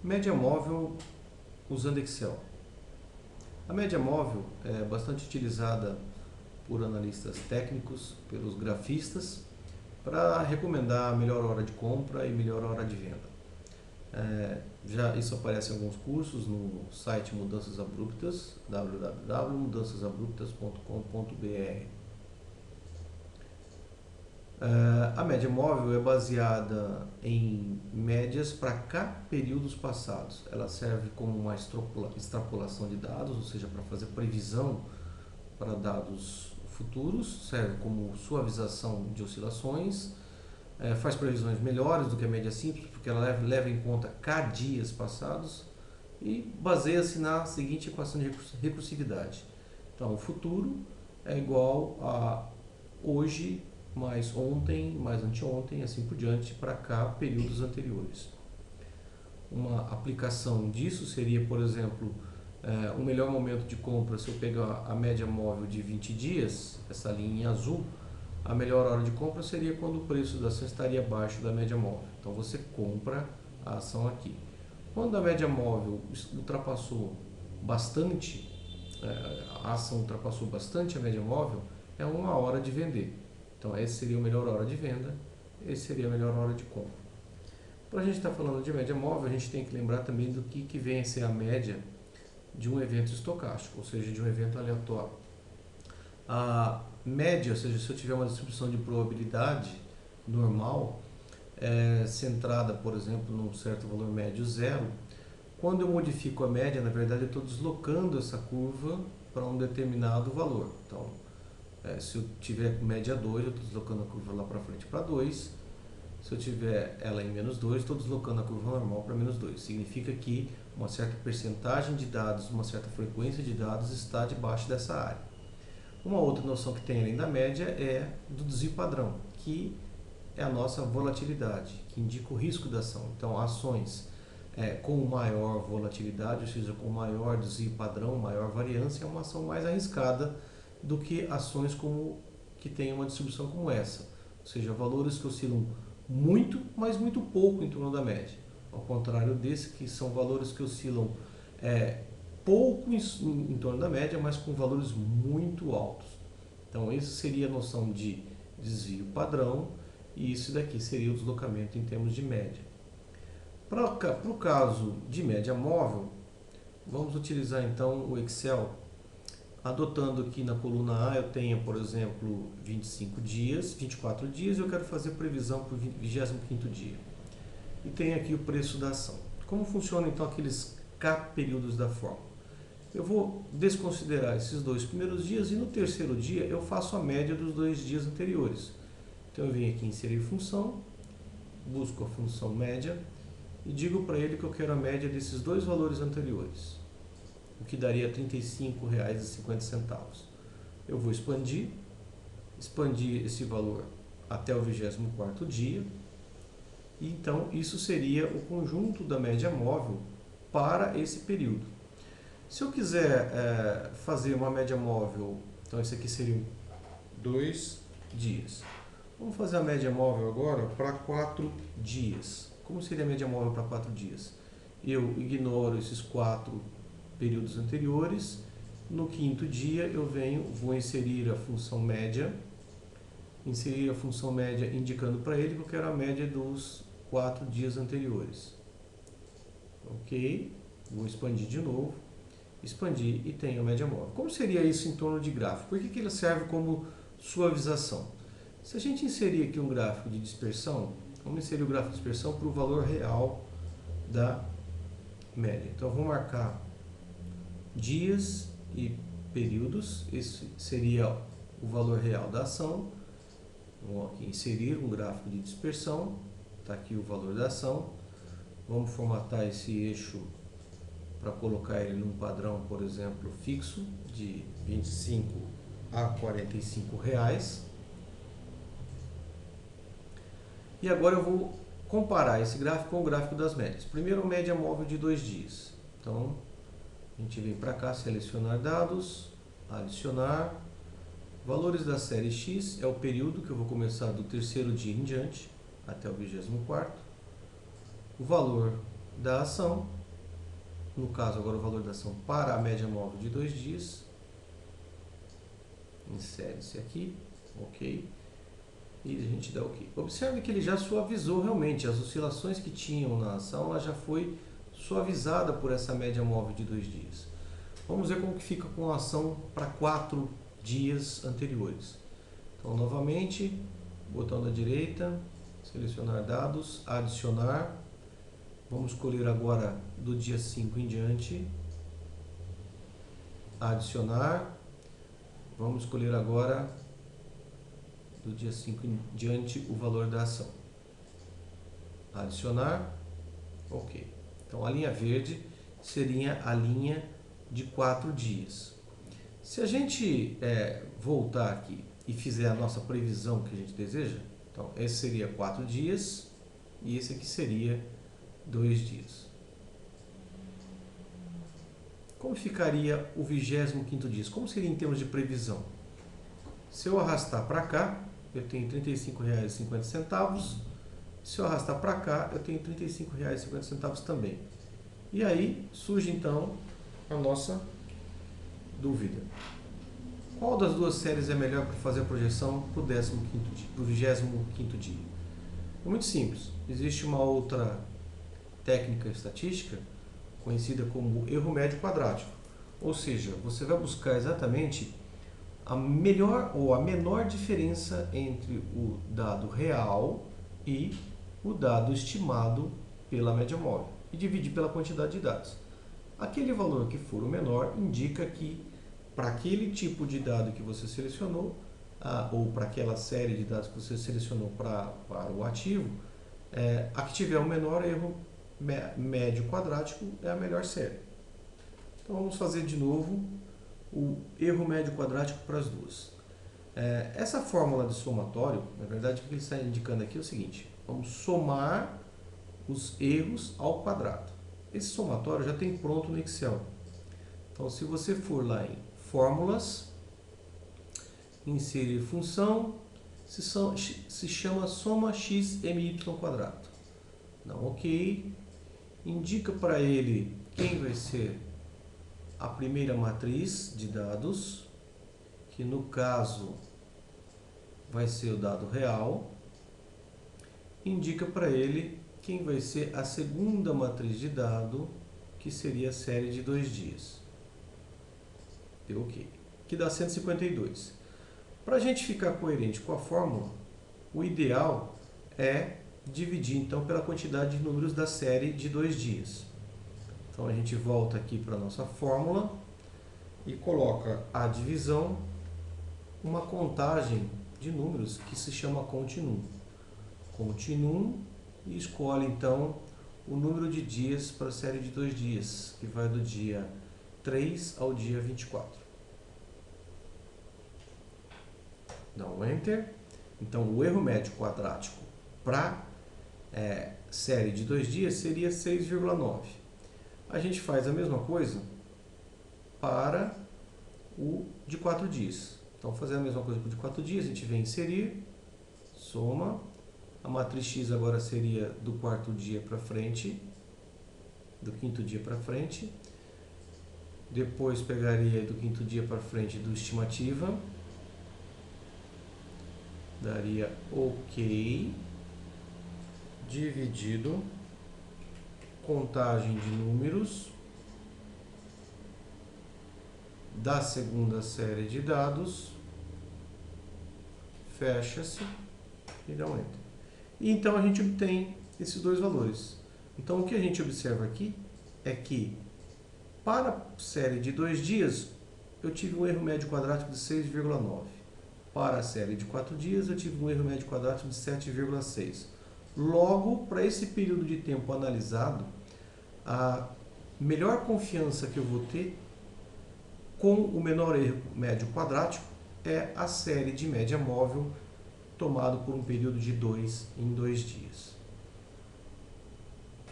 Média móvel usando Excel. A média móvel é bastante utilizada por analistas técnicos, pelos grafistas, para recomendar a melhor hora de compra e melhor hora de venda. Já isso aparece em alguns cursos no site Mudanças Abruptas, www.mudançasabruptas.com.br. A média móvel é baseada em médias para cá períodos passados. Ela serve como uma extrapolação de dados, ou seja, para fazer previsão para dados futuros, serve como suavização de oscilações, faz previsões melhores do que a média simples, porque ela leva em conta K dias passados e baseia-se na seguinte equação de recursividade. Então, o futuro é igual a hoje mais ontem, mais anteontem, assim por diante, para cá, períodos anteriores. Uma aplicação disso seria, por exemplo, o melhor momento de compra, se eu pegar a média móvel de 20 dias, essa linha em azul, a melhor hora de compra seria quando o preço da ação estaria abaixo da média móvel. Então você compra a ação aqui. Quando a média móvel ultrapassou bastante, a ação ultrapassou bastante a média móvel, é uma hora de vender. Então, essa seria a melhor hora de venda, esse seria a melhor hora de compra. Para a gente estar falando de média móvel, a gente tem que lembrar também do que vem a ser a média de um evento estocástico, ou seja, de um evento aleatório. A média, ou seja, se eu tiver uma distribuição de probabilidade normal, centrada, por exemplo, num certo valor médio zero, quando eu modifico a média, na verdade, eu estou deslocando essa curva para um determinado valor. Então, se eu tiver média 2, eu estou deslocando a curva lá para frente para 2. Se eu tiver ela em menos 2, estou deslocando a curva normal para menos 2. Significa que uma certa percentagem de dados, uma certa frequência de dados está debaixo dessa área. Uma outra noção que tem além da média é do desvio padrão, que é a nossa volatilidade, que indica o risco da ação. Então, ações com maior volatilidade, ou seja, com maior desvio padrão, maior variância, é uma ação mais arriscada do que ações que têm uma distribuição como essa, ou seja, valores que oscilam muito, mas muito pouco em torno da média, ao contrário desse que são valores que oscilam pouco em torno da média, mas com valores muito altos. Então, essa seria a noção de desvio padrão e isso daqui seria o deslocamento em termos de média. Para o caso de média móvel, vamos utilizar então o Excel. Adotando aqui na coluna A, eu tenho, por exemplo, 25 dias, 24 dias, e eu quero fazer previsão para o 25º dia. E tenho aqui o preço da ação. Como funcionam então aqueles K períodos da fórmula? Eu vou desconsiderar esses dois primeiros dias e no terceiro dia eu faço a média dos 2 dias anteriores. Então eu venho aqui em inserir função, busco a função média e digo para ele que eu quero a média desses dois valores anteriores, o que daria R$ 35,50. Eu vou expandir esse valor até o 24º dia, e então isso seria o conjunto da média móvel para esse período. Se eu quiser fazer uma média móvel, então esse aqui seriam 2 dias. Vamos fazer a média móvel agora para 4 dias. Como seria a média móvel para 4 dias? Eu ignoro esses 4 períodos anteriores. No 5º dia eu vou inserir a função média, indicando para ele que eu quero a média dos 4 dias anteriores. Ok, vou expandir de novo, expandir e tenho a média móvel. Como seria isso em torno de gráfico? Por que ele serve como suavização? Se a gente inserir aqui um gráfico de dispersão, vamos inserir o gráfico de dispersão para o valor real da média. Então vou marcar dias e períodos, esse seria o valor real da ação. Vou aqui inserir um gráfico de dispersão, está aqui o valor da ação. Vamos formatar esse eixo para colocar ele num padrão, por exemplo, fixo, de 25 a 45 reais. E agora eu vou comparar esse gráfico com o gráfico das médias. Primeiro, a média móvel de 2 dias. Então, a gente vem para cá, selecionar dados, adicionar. Valores da série X é o período que eu vou começar do terceiro dia em diante, até o 24º. O valor da ação, no caso agora o valor da ação para a média móvel de 2 dias, insere-se aqui, ok, e a gente dá ok. Observe que ele já suavizou realmente, as oscilações que tinham na ação, ela já foi suavizada por essa média móvel de 2 dias. Vamos ver como que fica com a ação para 4 dias anteriores. Então, novamente, botão da direita, selecionar dados, adicionar. Vamos escolher agora do dia 5 em diante. Adicionar. Vamos escolher agora do dia 5 em diante o valor da ação. Adicionar. Ok. Então, a linha verde seria a linha de 4 dias. Se a gente voltar aqui e fizer a nossa previsão que a gente deseja, então esse seria 4 dias e esse aqui seria 2 dias. Como ficaria o 25º dia? Como seria em termos de previsão? Se eu arrastar para cá, eu tenho R$ 35,50. Se eu arrastar para cá, eu tenho R$ 35,50 também. E aí surge então a nossa dúvida. Qual das duas séries é melhor para fazer a projeção para o 25º dia? É muito simples. Existe uma outra técnica estatística conhecida como erro médio quadrático. Ou seja, você vai buscar exatamente a melhor ou a menor diferença entre o dado real e o dado estimado pela média móvel e dividir pela quantidade de dados. Aquele valor que for o menor indica que para aquele tipo de dado que você selecionou, ou para aquela série de dados que você selecionou para o ativo, a que tiver o menor erro médio quadrático é a melhor série. Então vamos fazer de novo o erro médio quadrático para as duas. Essa fórmula de somatório, na verdade, o que ele está indicando aqui é o seguinte: vamos somar os erros ao quadrado. Esse somatório já tem pronto no Excel. Então, se você for lá em Fórmulas, inserir função, se chama soma x my quadrado. Dá um ok, indica para ele quem vai ser a primeira matriz de dados, que no caso vai ser o dado real, indica para ele quem vai ser a segunda matriz de dado, que seria a série de 2 dias. Deu ok. Que dá 152. Para a gente ficar coerente com a fórmula, o ideal é dividir então pela quantidade de números da série de 2 dias. Então a gente volta aqui para a nossa fórmula e coloca a divisão, uma contagem de números que se chama continuum. Continuum, e escolhe então o número de dias para a série de 2 dias, que vai do dia 3 ao dia 24. Dá um Enter. Então, o erro médio quadrático para série de 2 dias seria 6,9. A gente faz a mesma coisa para o de 4 dias. Então, fazer a mesma coisa para o de 4 dias, a gente vem inserir, soma. A matriz X agora seria do 4º dia para frente, do 5º dia para frente. Depois pegaria do 5º dia para frente do estimativa. Daria ok. Dividido. Contagem de números da segunda série de dados. Fecha-se e dá um Enter. E então a gente obtém esses dois valores. Então o que a gente observa aqui é que para a série de 2 dias eu tive um erro médio quadrático de 6,9. Para a série de 4 dias eu tive um erro médio quadrático de 7,6. Logo, para esse período de tempo analisado, a melhor confiança que eu vou ter com o menor erro médio quadrático é a série de média móvel tomado por um período de 2 em 2 dias.